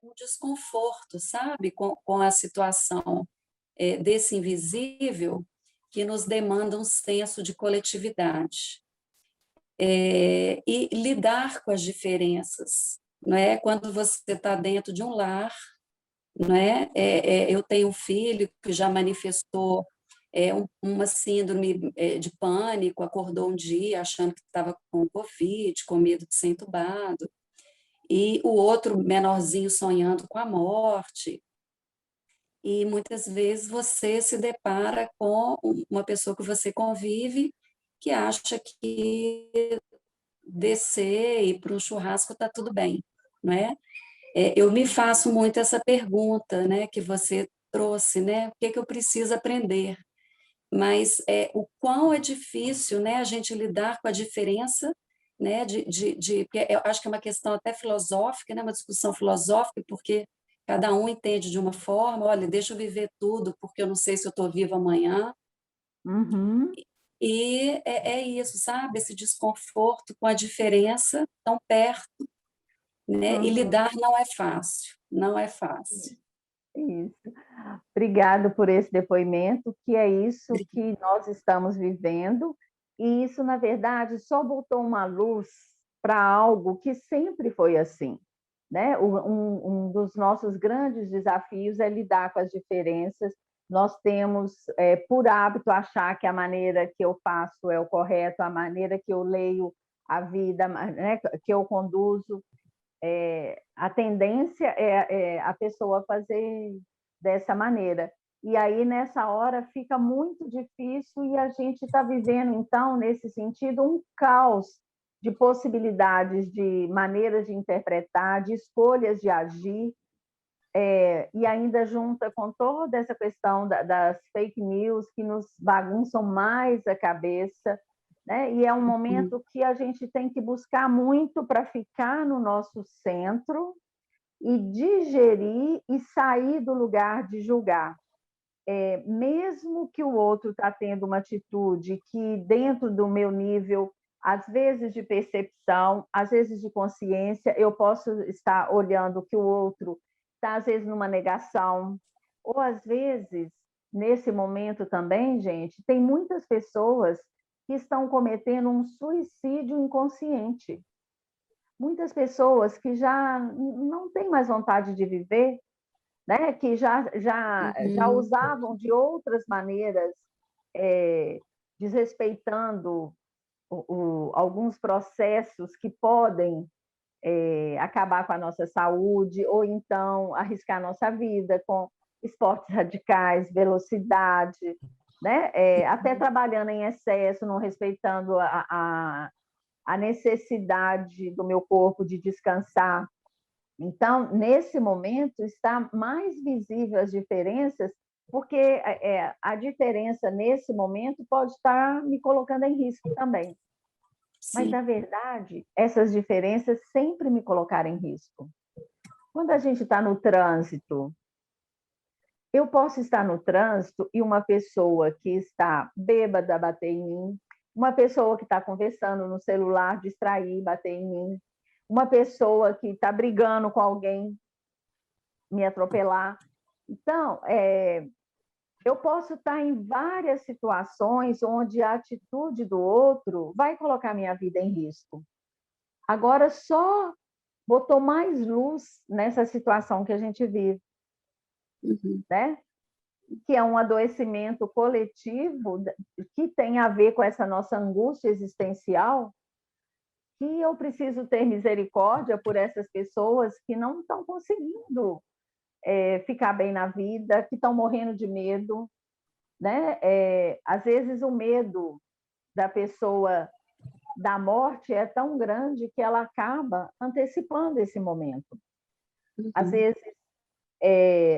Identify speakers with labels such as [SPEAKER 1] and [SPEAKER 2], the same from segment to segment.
[SPEAKER 1] um desconforto, sabe, com a situação desse invisível que nos demanda um senso de coletividade. E lidar com as diferenças, não é? Quando você está dentro de um lar, não é? Eu tenho um filho que já manifestou uma síndrome de pânico, acordou um dia achando que estava com Covid, com medo de ser entubado, e o outro menorzinho sonhando com a morte. E muitas vezes você se depara com uma pessoa que você convive que acha que descer e ir para um churrasco está tudo bem, não é? Eu me faço muito essa pergunta, né, que você trouxe, né? O que que eu preciso aprender? Mas o quão é difícil, né, a gente lidar com a diferença, né, porque eu acho que é uma questão até filosófica, né, uma discussão filosófica, porque cada um entende de uma forma, olha, deixa eu viver tudo, porque eu não sei se eu estou viva amanhã,
[SPEAKER 2] Uhum.
[SPEAKER 1] e é isso, sabe, esse desconforto com a diferença tão perto, né, e
[SPEAKER 2] Uhum.
[SPEAKER 1] lidar não é fácil, não é fácil.
[SPEAKER 2] Isso. Obrigado por esse depoimento, que é isso que nós estamos vivendo, e isso, na verdade, só botou uma luz para algo que sempre foi assim, né? Um dos nossos grandes desafios é lidar com as diferenças. Nós temos, por hábito, achar que a maneira que eu faço é o correto, a maneira que eu leio a vida, né, que eu conduzo, a tendência é a pessoa fazer dessa maneira. E aí, nessa hora, fica muito difícil e a gente está vivendo, então, nesse sentido, um caos de possibilidades, de maneiras de interpretar, de escolhas de agir, e ainda junta com toda essa questão das fake news que nos bagunçam mais a cabeça, né? E é um
[SPEAKER 1] Uhum.
[SPEAKER 2] momento que a gente tem que buscar muito para ficar no nosso centro e digerir e sair do lugar de julgar. Mesmo que o outro está tendo uma atitude que, dentro do meu nível, às vezes de percepção, às vezes de consciência, eu posso estar olhando que o outro está, às vezes, numa negação, ou às vezes, nesse momento também, gente, tem muitas pessoas que estão cometendo um suicídio inconsciente. Muitas pessoas que já não têm mais vontade de viver, né, que já
[SPEAKER 1] Uhum.
[SPEAKER 2] usavam de outras maneiras, eh, desrespeitando alguns processos que podem, acabar com a nossa saúde, ou então arriscar a nossa vida com esportes radicais, velocidade, né, até trabalhando em excesso, não respeitando a necessidade do meu corpo de descansar. Então, nesse momento, está mais visível as diferenças, porque a diferença nesse momento pode estar me colocando em risco também. Mas,
[SPEAKER 1] Sim.
[SPEAKER 2] na verdade, essas diferenças sempre me colocaram em risco. Quando a gente está no trânsito, eu posso estar no trânsito e uma pessoa que está bêbada bater em mim, uma pessoa que está conversando no celular distrair, bater em mim, uma pessoa que está brigando com alguém me atropelar. Então, eu posso estar em várias situações onde a atitude do outro vai colocar minha vida em risco. Agora, só botou mais luz nessa situação que a gente vive,
[SPEAKER 1] Uhum.
[SPEAKER 2] né? Que é um adoecimento coletivo que tem a ver com essa nossa angústia existencial, que eu preciso ter misericórdia por essas pessoas que não estão conseguindo ficar bem na vida, que estão morrendo de medo, né? Às vezes o medo da pessoa da morte é tão grande que ela acaba antecipando esse momento. Às
[SPEAKER 1] Uhum.
[SPEAKER 2] vezes,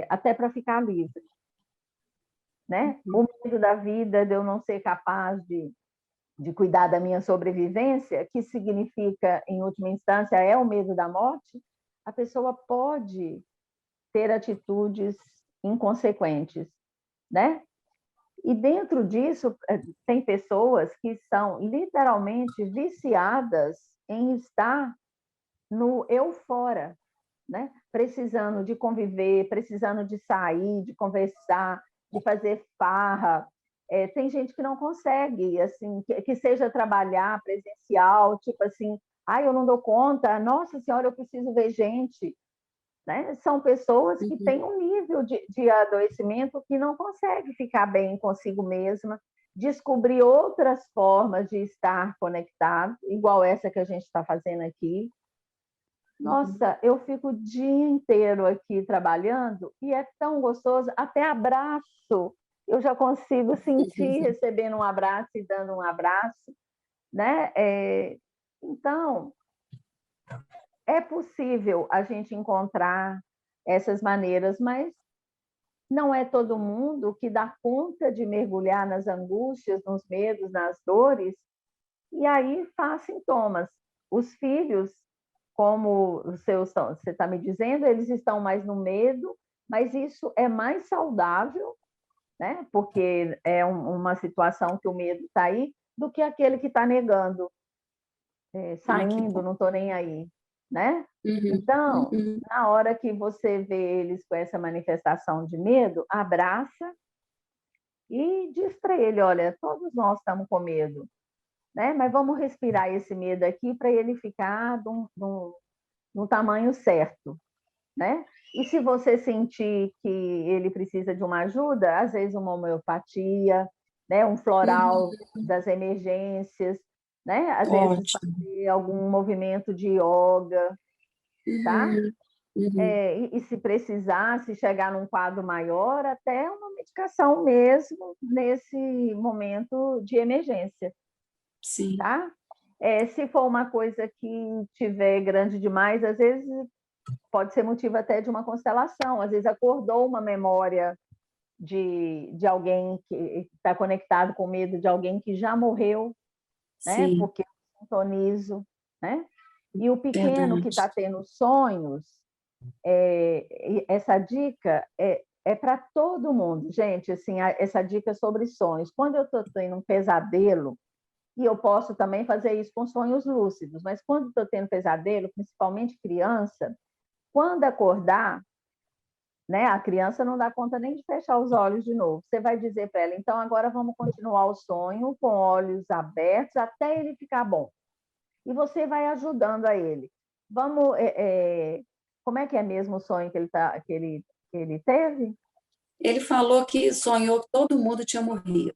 [SPEAKER 2] até para ficar livre, né?
[SPEAKER 1] Uhum.
[SPEAKER 2] O medo da vida, de eu não ser capaz de cuidar da minha sobrevivência, que significa, em última instância, é o medo da morte, a pessoa pode ter atitudes inconsequentes, né? E dentro disso, tem pessoas que são literalmente viciadas em estar no eu fora. né? Precisando de conviver, precisando de sair, de conversar, de fazer farra. Tem gente que não consegue, assim, que seja trabalhar presencial, tipo assim, eu não dou conta, nossa senhora, eu preciso ver gente, né? São pessoas que têm um nível de adoecimento que não consegue ficar bem consigo mesma, descobrir outras formas de estar conectado, igual essa que a gente está fazendo aqui. Nossa, eu fico o dia inteiro aqui trabalhando e é tão gostoso, até abraço. Eu já consigo sentir recebendo um abraço e dando um abraço, né? Então, é possível a gente encontrar essas maneiras, mas não é todo mundo que dá conta de mergulhar nas angústias, nos medos, nas dores, e aí faz sintomas. Os filhos, como você está me dizendo, eles estão mais no medo, mas isso é mais saudável, né? Porque é uma situação que o medo está aí, do que aquele que está negando, saindo, não estou nem aí, né? Então, na hora que você vê eles com essa manifestação de medo, abraça e diz para ele, olha, todos nós estamos com medo, né? Mas vamos respirar esse medo aqui para ele ficar no tamanho certo, né? E se você sentir que ele precisa de uma ajuda, às vezes uma homeopatia, né? Um floral das emergências, né? Às vezes fazer algum movimento de yoga, tá? E se precisar, se chegar num quadro maior, até uma medicação mesmo nesse momento de emergência.
[SPEAKER 1] Sim.
[SPEAKER 2] Tá? Se for uma coisa que tiver grande demais, às vezes pode ser motivo até de uma constelação, às vezes acordou uma memória de alguém que está conectado com medo de alguém que já morreu, né?
[SPEAKER 1] Sim.
[SPEAKER 2] Porque eu sintonizo, né? E o pequeno que
[SPEAKER 1] Verdade.
[SPEAKER 2] está tendo sonhos, essa dica é para todo mundo, gente. Assim, essa dica sobre sonhos. Quando eu estou tendo um pesadelo, e eu posso também fazer isso com sonhos lúcidos, mas quando estou tendo pesadelo, principalmente criança, quando acordar, né, a criança não dá conta nem de fechar os olhos de novo. Você vai dizer para ela, então agora vamos continuar o sonho com olhos abertos até ele ficar bom. E você vai ajudando a ele. Vamos, como é que é mesmo o sonho que ele teve?
[SPEAKER 1] Ele falou que sonhou que todo mundo tinha morrido.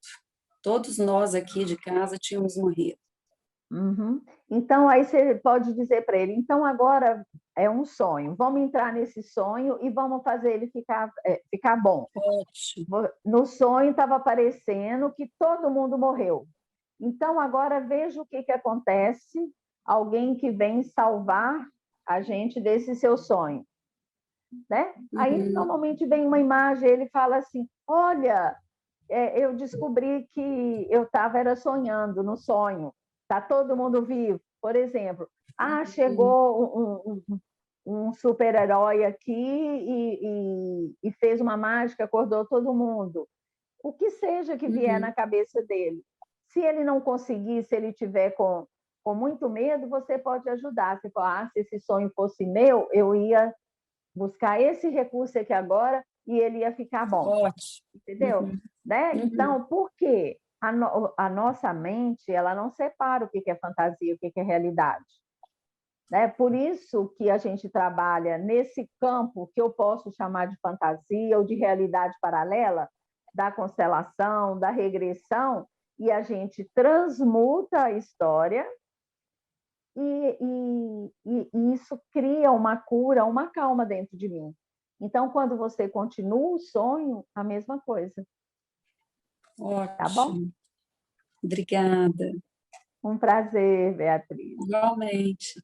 [SPEAKER 1] Todos nós aqui de casa tínhamos morrido.
[SPEAKER 2] Uhum. Então, aí você pode dizer para ele, então agora é um sonho, vamos entrar nesse sonho e vamos fazer ele ficar bom.
[SPEAKER 1] Ótimo.
[SPEAKER 2] No sonho estava aparecendo que todo mundo morreu. Então, agora veja o que acontece, alguém que vem salvar a gente desse seu sonho. Né? Aí, normalmente, vem uma imagem, ele fala assim, olha, eu descobri que eu estava sonhando no sonho, está todo mundo vivo, por exemplo. Chegou um super-herói aqui e fez uma mágica, acordou todo mundo. O que seja que vier na cabeça dele. Se ele não conseguir, se ele tiver com muito medo, você pode ajudar. Você fala, se esse sonho fosse meu, eu ia buscar esse recurso aqui agora e ele ia ficar bom.
[SPEAKER 1] Ótimo.
[SPEAKER 2] Entendeu? Né? Então, por quê? A nossa mente, ela não separa o que é fantasia, o que é realidade. Né? Por isso que a gente trabalha nesse campo que eu posso chamar de fantasia ou de realidade paralela, da constelação, da regressão, e a gente transmuta a história e isso cria uma cura, uma calma dentro de mim. Então, quando você continua o sonho, a mesma coisa. Tá bom?
[SPEAKER 1] Ótimo. Obrigada.
[SPEAKER 2] Um prazer, Beatriz.
[SPEAKER 1] Igualmente.